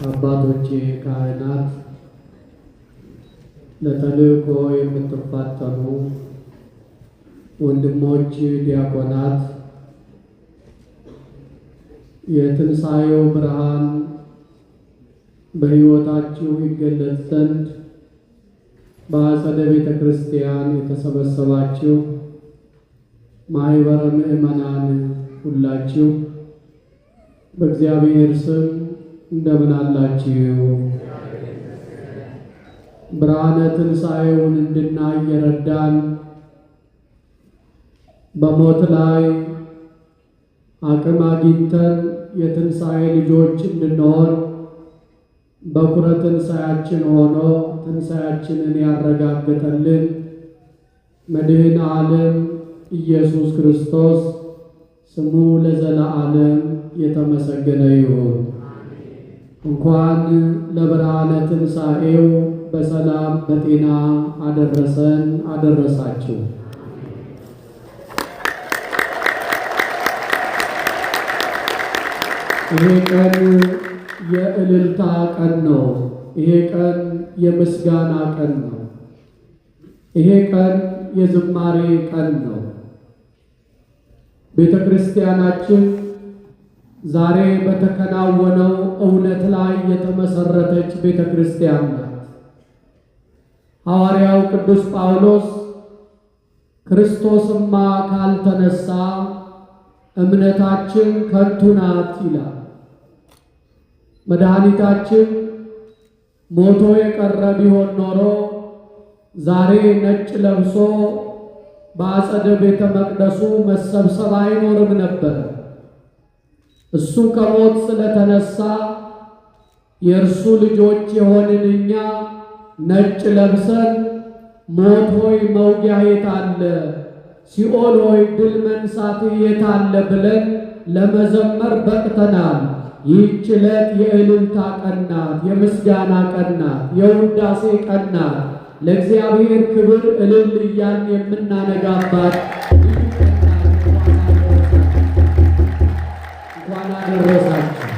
አባቶቼ ካህናት፣ ለተልእኮ የምትፋጠኑ ወንድሞች ዲያቆናት፣ የትንሣኤው ብርሃን በሕይወታችሁ ይገለጽ ዘንድ በአጸደ ቤተ ክርስቲያን የተሰበሰባችሁ ማኅበረ ምእመናን ሁላችሁ በእግዚአብሔር ስም እንደምን አላችሁ? ብርሃነ ትንሣኤውን እንድናይ የረዳን በሞት ላይ አቅም አግኝተን የትንሣኤ ልጆች እንድንሆን በኩረ ትንሣኤያችን ሆኖ ትንሣኤያችንን ያረጋገጠልን መድኃኔ ዓለም ኢየሱስ ክርስቶስ ስሙ ለዘለዓለም የተመሰገነ ይሁን። እንኳን ለብርሃነ ትንሣኤው በሰላም በጤና አደረሰን አደረሳችሁ። ይሄ ቀን የእልልታ ቀን ነው። ይሄ ቀን የምስጋና ቀን ነው። ይሄ ቀን የዝማሬ ቀን ነው። ቤተ ክርስቲያናችን ዛሬ በተከናወነው እውነት ላይ የተመሰረተች ቤተ ክርስቲያን ናት። ሐዋርያው ቅዱስ ጳውሎስ ክርስቶስማ ካልተነሳ እምነታችን ከንቱ ናት ይላል። መድኃኒታችን ሞቶ የቀረ ቢሆን ኖሮ ዛሬ ነጭ ለብሶ በአጸደ ቤተ መቅደሱ መሰብሰብ አይኖርም ነበር። እሱ ከሞት ስለተነሳ የእርሱ ልጆች የሆንን እኛ ነጭ ለብሰን ሞት ሆይ መውጊያ የት አለ፣ ሲኦል ሆይ ድል መንሳት የት አለ ብለን ለመዘመር በቅተናል። ይህች ዕለት የእልልታ ቀን ናት፣ የምስጋና ቀን ናት፣ የውዳሴ ቀን ናት። ለእግዚአብሔር ክብር እልል እያልን የምናነጋባት እንኳን አደረሳችሁ።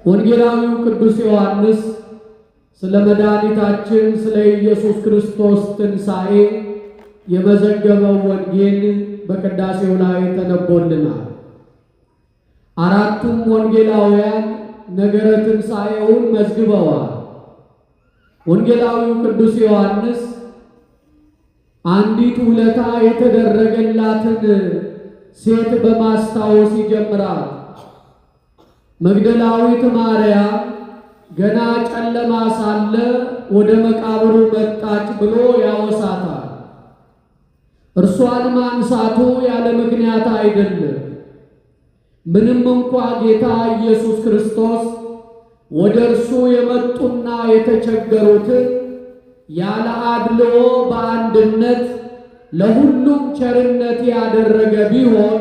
ወንጌላዊው ቅዱስ ዮሐንስ ስለ መድኃኒታችን ስለ ኢየሱስ ክርስቶስ ትንሣኤ የመዘገበው ወንጌል በቅዳሴው ላይ ተነቦልናል። አራቱም ወንጌላውያን ነገረ ትንሣኤውን መዝግበዋል። ወንጌላዊው ቅዱስ ዮሐንስ አንዲት ውለታ የተደረገላትን ሴት በማስታወስ ይጀምራል። መግደላዊት ማርያም ገና ጨለማ ሳለ ወደ መቃብሩ መጣች ብሎ ያወሳታል። እርሷን ማንሳቱ ያለ ምክንያት አይደለም። ምንም እንኳ ጌታ ኢየሱስ ክርስቶስ ወደ እርሱ የመጡና የተቸገሩትን ያለ አድልዎ በአንድነት ለሁሉም ቸርነት ያደረገ ቢሆን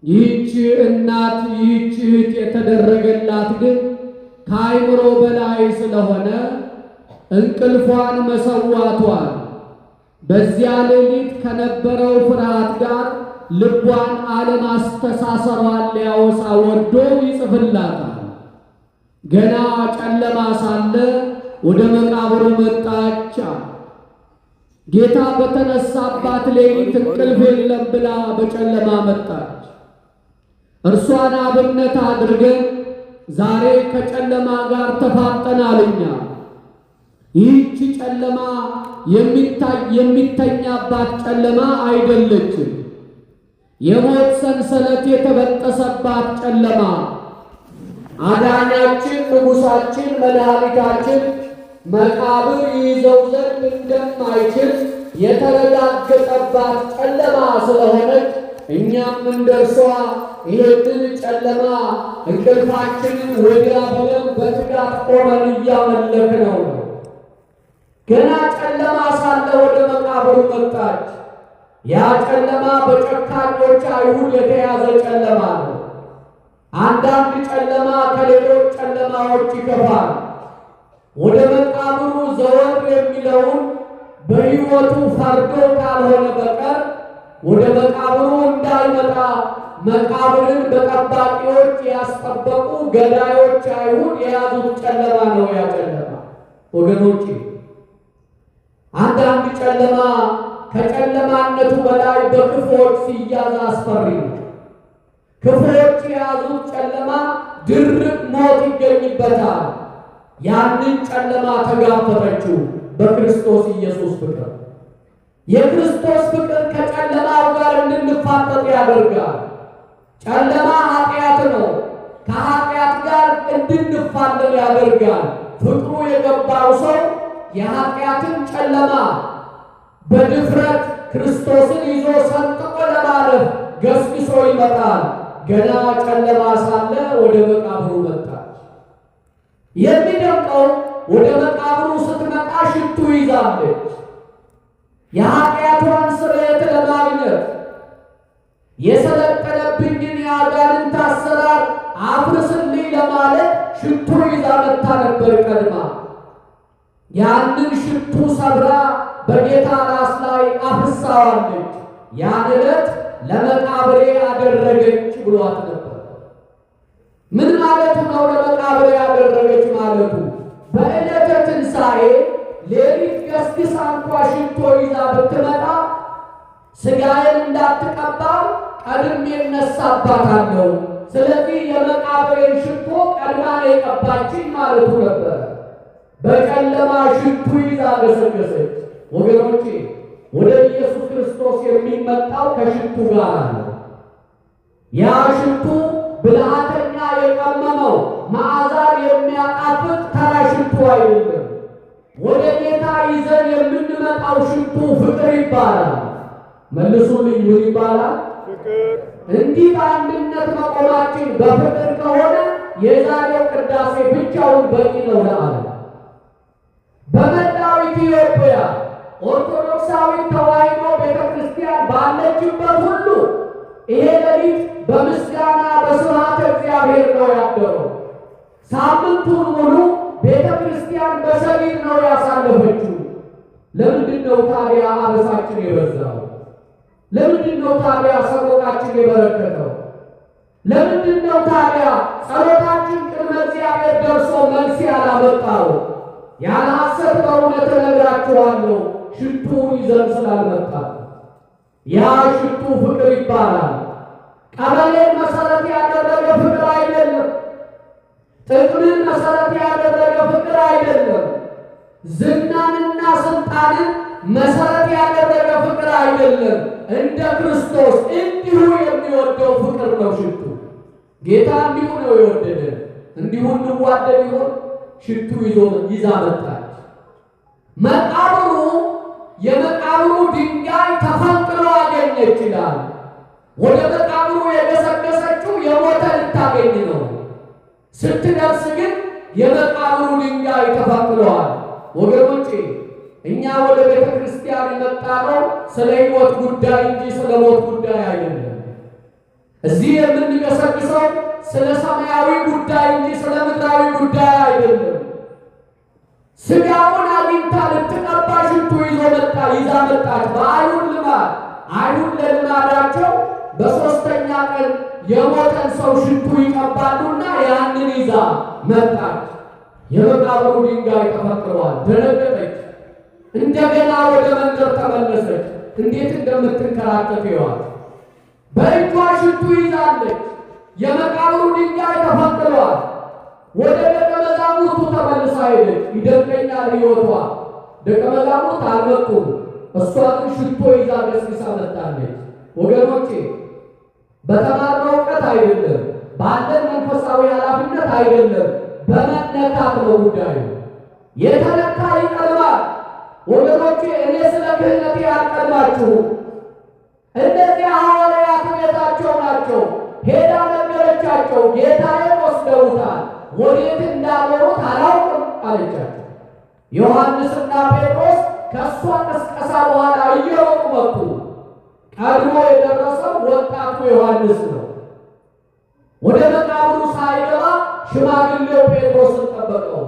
ይህች እናት ይህች እህት የተደረገላት ግን ከአይምሮ በላይ ስለሆነ እንቅልፏን መሰዋቷል። በዚያ ሌሊት ከነበረው ፍርሃት ጋር ልቧን አለማስተሳሰሯን ሊያወሳ ወዶ ይጽፍላታል። ገና ጨለማ ሳለ ወደ መቃብሩ መጣች። ጌታ በተነሳባት ሌሊት እንቅልፍ የለም ብላ በጨለማ መጣች። እርሷን አብነት አድርገን ዛሬ ከጨለማ ጋር ተፋጠናልኛ። ይህች ጨለማ የሚተኛባት ጨለማ አይደለችም። የሞት ሰንሰለት የተበጠሰባት ጨለማ አዳኛችን ንጉሣችን መድኃኒታችን መቃብር ይይዘው ዘንድ እንደማይችል የተረጋገጠባት ጨለማ ስለሆነች እኛም እንደርሷ ይህንን ጨለማ እንቅልፋችንን ወዲያ ብለን በትጋት ቆመን እያመለክነው ነው። ገና ጨለማ ሳለ ወደ መቃብሩ መጣች። ያ ጨለማ በጨካኞች አይሁድ የተያዘ ጨለማ ነው። አንዳንድ ጨለማ ከሌሎች ጨለማዎች ይከፋል። ወደ መቃብሩ ዘወር የሚለውን በሕይወቱ ፈርዶ ካልሆነ በቀር ወደ መቃብሩ እንዳይመጣ መቃብርን በጠባቂዎች ያስጠበቁ ገዳዮች አይሁድ የያዙት ጨለማ ነው። ያ ጨለማ ወገኖቼ፣ አንዳንድ ጨለማ ከጨለማነቱ በላይ በክፉዎች ሲያዝ አስፈሪ ነው። ክፉዎች የያዙት ጨለማ ድርቅ ሞት ይገኝበታል። ያንን ጨለማ ተጋፈጠችው በክርስቶስ ኢየሱስ ፍቅር። የክርስቶስ ፍቅር ከጨለማው ጋር እንድንፋጠጥ ያደርጋል። ጨለማ ኃጢአት ነው። ከኃጢአት ጋር እንድንፋለል ያደርጋል። ፍቅሩ የገባው ሰው የኃጢአትን ጨለማ በድፍረት ክርስቶስን ይዞ ሰንጥቆ ለማለፍ ገስግሶ ይመጣል። ገና ጨለማ ሳለ ወደ መቃብሩ መጣች። የሚደንቀው ወደ መቃብሩ ስትመጣ ሽቱ ይዛለች። የኃጢአቷን ስርየት ለማግኘት የሰለጠነብኝን የአጋንንት አሰራር አፍርስልኝ ለማለት ሽቱ ይዛ መጥታ ነበር ቀድማ። ያንን ሽቱ ሰብራ በጌታ ራስ ላይ አፍሳዋለች። ያን ዕለት ለመቃብሬ አደረገች ብሏት ነበር። ምን ማለቱ ነው? ለመቃብሬ አደረገች ማለቱ በዕለተ ትንሣኤ ሌሊት ገስግሳ እንኳ ሽቶ ይዛ ብትመጣ ሥጋዬን እንዳትቀባው ቀድሜ እነሳባታለሁ። ስለዚህ የመቃብሬን ሽቶ ቀድማ የቀባችኝ ማለቱ ነበር። በጨለማ ሽቱ ይዛ ገሰገሰች። ወገኖቼ ወደ ኢየሱስ ክርስቶስ የሚመጣው ከሽቱ ጋር ነው። ያ ሽቱ ብልሃተኛ የቀመመው መዓዛን የሚያጣፍጥ ተራ ሽቱ አይደለም። ወደ ጌታ ይዘን የምንመጣው ሽቱ ፍቅር ይባላል። መልሱልኝ፣ ምን ይባላል? ፍቅር። እንዲህ በአንድነት መቆማችን በፍቅር ከሆነ የዛሬው ቅዳሴ ብቻውን በቂ ነው ለዓለም። በመላው ኢትዮጵያ ኦርቶዶክሳዊት ተዋሕዶ ቤተ ክርስቲያን ባለችበት ሁሉ ይሄ ሌሊት በምስጋና በስብሐተ እግዚአብሔር ነው ያደረው። ሳምንቱን ሙሉ ቤተ ክርስቲያን በሰሊል ነው ያሳለፈችው። ለምንድን ነው ታዲያ አበሳችን የበዛው? ለምንድን ነው ታዲያ ሰቆቃችን የበረከተው? ለምንድን ነው ታዲያ ጸሎታችን ቅድመ እግዚአብሔር ደርሶ መልስ ያላመጣው? ያለ ሐሰት በእውነት እነግራችኋለሁ ሽቱ ይዘን ስላልመጣ። ያ ሽቱ ፍቅር ይባላል። ቀበሌን መሰረት ያደረገ ፍቅር አይደለም። ጥቅምን መሰረት ያደረገ ፍቅር አይደለም። ዝናንና ስልጣንን መሰረት ያደረገ ፍቅር አይደለም። እንደ ክርስቶስ እንዲሁ የሚወደው ፍቅር ነው ሽቱ። ጌታ እንዲሁ ነው የወደደን። እንዲሁ እንዋደድ ይሆን? ሽቱ ይዛ መጣች። መቃብሩ የመቃብሩ ድንጋይ ተፈንቅሎ አገኘች ይላል። ወደ መቃብሩ የገሰገሰችው የሞተ ልታገኝ ነው። ስትደርስ ግን የመቃብሩ ድንጋይ ተፈንቅሏል። ወገኖቼ እኛ ወደ ቤተ ክርስቲያን የመጣነው ስለ ሕይወት ጉዳይ እንጂ ስለ ሞት ጉዳይ አይደለም። እዚህ የምንገሰግሰው ስለ ሰማያዊ ጉዳይ እንጂ ስለ ምድራዊ ጉዳይ አይደለም። ሥጋውን አግኝታ ልትቀባ ሽቱ ይዛ መጣች። በአይሁድ ልማድ አይሁድ ለልማዳቸው በሦስተኛ ቀን የሞተን ሰው ሽቱ ይቀባሉና ያንን ይዛ መጣች። የመቃብሩ ድንጋይ ተፈንቅሏል። ደነገጠች። እንደገና ወደ መንደር ተመለሰች። እንዴት እንደምትንከራተት ይዋል። በእጇ ሽቱ ይዛለች። የመቃብሩ ድንጋይ ተፈንቅሏል። ወደ ደቀ መዛሙርቱ ተመልሳ ሄደች። ይደንቀኛል ሕይወቷ። ደቀ መዛሙርት አልመጡም። እሷ ግን ሽቶ ይዛ ገስግሳ መጣለች። ወገኖቼ በተማርነው እውቀት አይደለም፣ ባለን መንፈሳዊ ኃላፊነት አይደለም፣ በመነካት ነው ጉዳዩ። የተነካ ይቀድማል። ወገኖቼ እኔ ስለ ክህነቴ አልቀድማችሁም። እነዚህ ሐዋርያት ቤታቸው ናቸው። ሄዳ ነገረቻቸው። ጌታዬን ወስደውታል፣ ወዴት እንዳኖሩት አላውቅም አለቻቸው። ዮሐንስና ጴጥሮስ ከእሷ ቀስቀሳ በኋላ እየሮጡ መጡ። ቀድሞ የደረሰው ወጣቱ ዮሐንስ ነው። ወደ መቃብሩ ሳይገባ ሽማግሌው ጴጥሮስን ጠበቀው።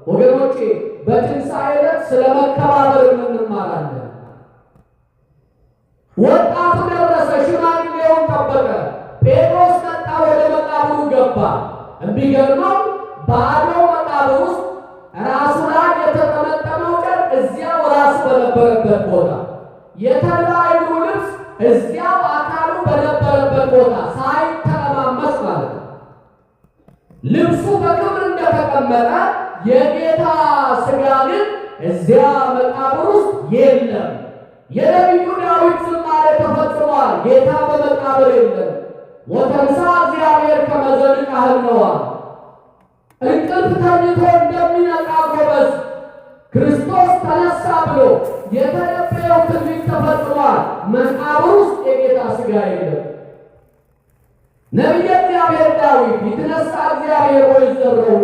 ወገኖቼ በትንሣኤ ዕለት ስለ መከባበር እንማራለን። ወጣቱ ደረሰ፣ ሽማግሌውን ጠበቀ። ጴጥሮስ ገባ። የሚገርመው ባዶ መቃብር ውስጥ ራሱ ላይ የተጠመጠመው ጨርቅ እዚያው ራሱ በነበረበት ቦታ፣ የተልባ እግሩ ልብስ እዚያው አካሉ በነበረበት ቦታ ሳይተማመስ ማለት ነው። ልብሱ በክብር እንደተቀመጠ የጌታ ሥጋ ግን እዚያ መቃብር ውስጥ የለም። የነቢዩ ዳዊት ዝማሬ ተፈጽሟል። ጌታ በመቃብር የለም። ወተንሥአ እግዚአብሔር ከመ ዘንቃህ ነዋ። እንቅልፍ ተኝቶ እንደሚነቃ ጎበዝ ክርስቶስ ተነሳ ብሎ የተነበየው ትንቢት ተፈጽሟል። መቃብር ውስጥ የጌታ ሥጋ የለም። ነቢየ እግዚአብሔር ዳዊት ይትነሣ እግዚአብሔር ወይዘረው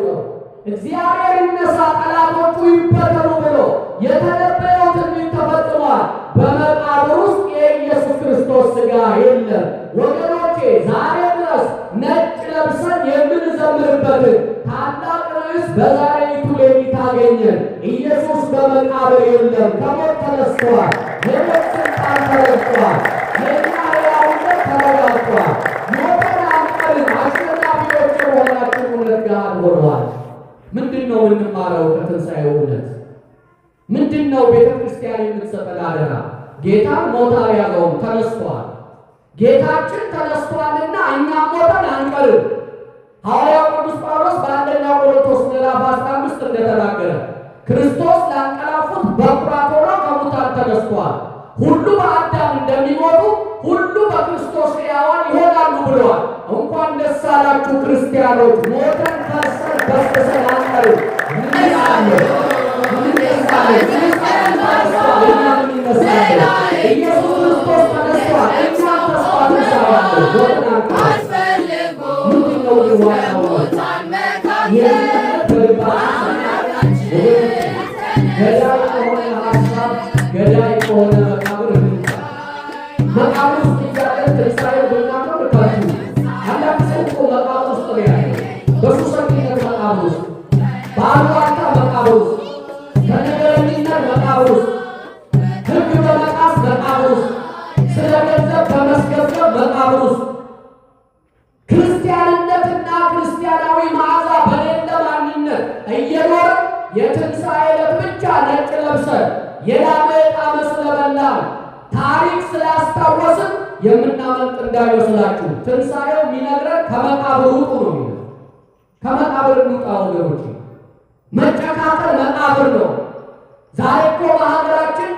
እግዚአብሔር ይነሳ ጠላቶቹ ይበተኑ ብሎ የተነበየው ትንቢት ተፈጽሟል። በመቃብር ውስጥ የኢየሱስ ክርስቶስ ሥጋ የለም። ወገኖቼ ዛሬ ድረስ ነጭ ለብሰን የምንዘምርበትን ታላቅ ርዕስ በዛሬይቱ ሌሊት አገኘን። ኢየሱስ በመቃብር የለም፣ ከሞት ተነስቷል። የሞት ሥልጣን ተረግጧል። የእኛ ሕያውነት ተረጋግጧል። ሞትን አንቀርን፣ አሸናፊዎች የሆናችን እውነት ጋር ሆኗል። ምንድን ነው የምንማረው ከትንሣኤው እውነት? ምንድን ነው ቤተ ክርስቲያን የምትሰጠን አደራ? ጌታ ሞት አልያዘውም፣ ተነስቷል። ጌታችን ተነስቷልና እኛም ሞተን አንቀርም። ሐዋርያው ቅዱስ ጳውሎስ በአንደኛ ቆሮንቶስ ምዕራፍ 15 እንደተናገረ ክርስቶስ ላንቀላፉት በኩራት ሆኖ ከሙታን ተነስቷል። ሁሉ በአዳም እንደሚሞቱ ሁሉ በክርስቶስ ሕያዋን ይሆናሉ ብለዋል። እንኳን ደስ አላችሁ ክርስቲያኖች። ሞተን ከርሰን በስብሰን አንቀርም። ኢየሱስ ክርስቶስ ተነስቷል። እኛም ተስፋ ገዳይ ከሆነ መቃብር መቃብር ውስጥ እያለን ትንሣኤው ብናከብር ከቱ አንዳንድ ሰው እኮ መቃብር ውስጥ ነው ያለ። በሱሰኝነት መቃብር ውስጥ፣ በአሉባልታ መቃብር ውስጥ፣ በነገረኝነት መቃብር ውስጥ፣ ሕግ በመጣስ መቃብር ውስጥ፣ ስለ ገንዘብ በመስገብገብ መቃብር ውስጥ፣ ክርስቲያንነትና ክርስቲያናዊ መዓዛ በሌለ ማንነት እየኖረ የትንሣኤ ዕለት ብቻ ነጭ ለብሰን የላመ ጣዕም ስለበላን ታሪክ ስላስታወስን የምናመልጥ እንዳይመስላችሁ። ትንሣኤው የሚነግረን ከመቃብር ውጡ ነው የሚለው። ከመቃብር እንውጣ ወገኖች። መጨካከል መቃብር ነው። ዛሬ እኮ በሀገራችን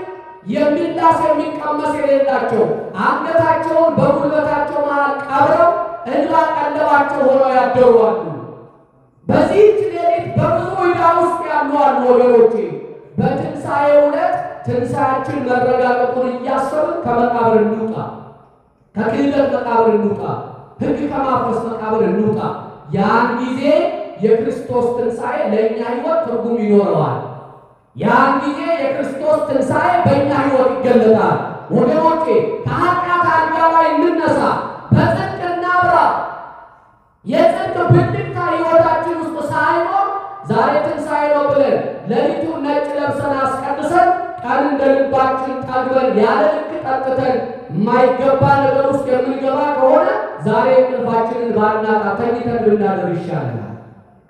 የሚላስ የሚቀመስ የሌላቸው አንገታቸውን በጉልበታቸው መሃል ቀብረው እንባ ቀለባቸው ሆነው ያደሩአሉ። በዚህች ሌሊት በብዙ ዕዳ ውስጥ ያሉ አሉ ወገኖቼ። በትንሣኤው ዕለት ትንሣኤያችን መረጋገጡን እያሰብን ከመቃብር እንውጣ። ከክህደት መቃብር እንውጣ። ሕግ ከማፍረስ መቃብር እንውጣ። ያን ጊዜ የክርስቶስ ትንሣኤ ለእኛ ሕይወት ትርጉም ይኖረዋል። ያን ጊዜ የክርስቶስ ትንሣኤ በእኛ ሕይወት ይገለጣል። ወገኖቼ ከኃጢአት አልጋ ላይ እንነሳ፣ በጽድቅ እናብራ። የጽድቅ ብልጭታ ሕይወታችን ውስጥ ሳይኖር ዛሬ ትንሣኤ ነው ብለን ሌሊቱን ነጭ ለብሰን አስቀድሰን ቀን እንደ ልባችን ጠግበን ያለ ልክ ጠጥተን የማይገባ ነገር ውስጥ የምንገባ ከሆነ ዛሬ እንቅልፋችንን ባናጣ ተኝተን ብናደር ይሻለናል።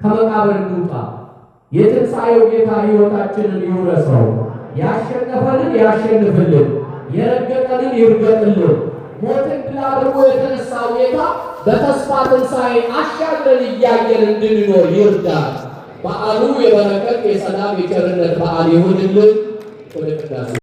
ከመቃብር እንውጣ። የትንሣኤው ጌታ ሕይወታችንን ይውረሰው። ያሸነፈንን ያሸንፍልን፣ የረገጠንን ይርገጥልን። ሞትን ድል አድርጎ የተነሳው ጌታ በተስፋ ትንሣኤ አሻግረን እያየን እንድንኖር ይርዳል። በዓሉ የበረከት የሰላም የቸርነት በዓል ይሁንልን። ወደ ቅዳሴ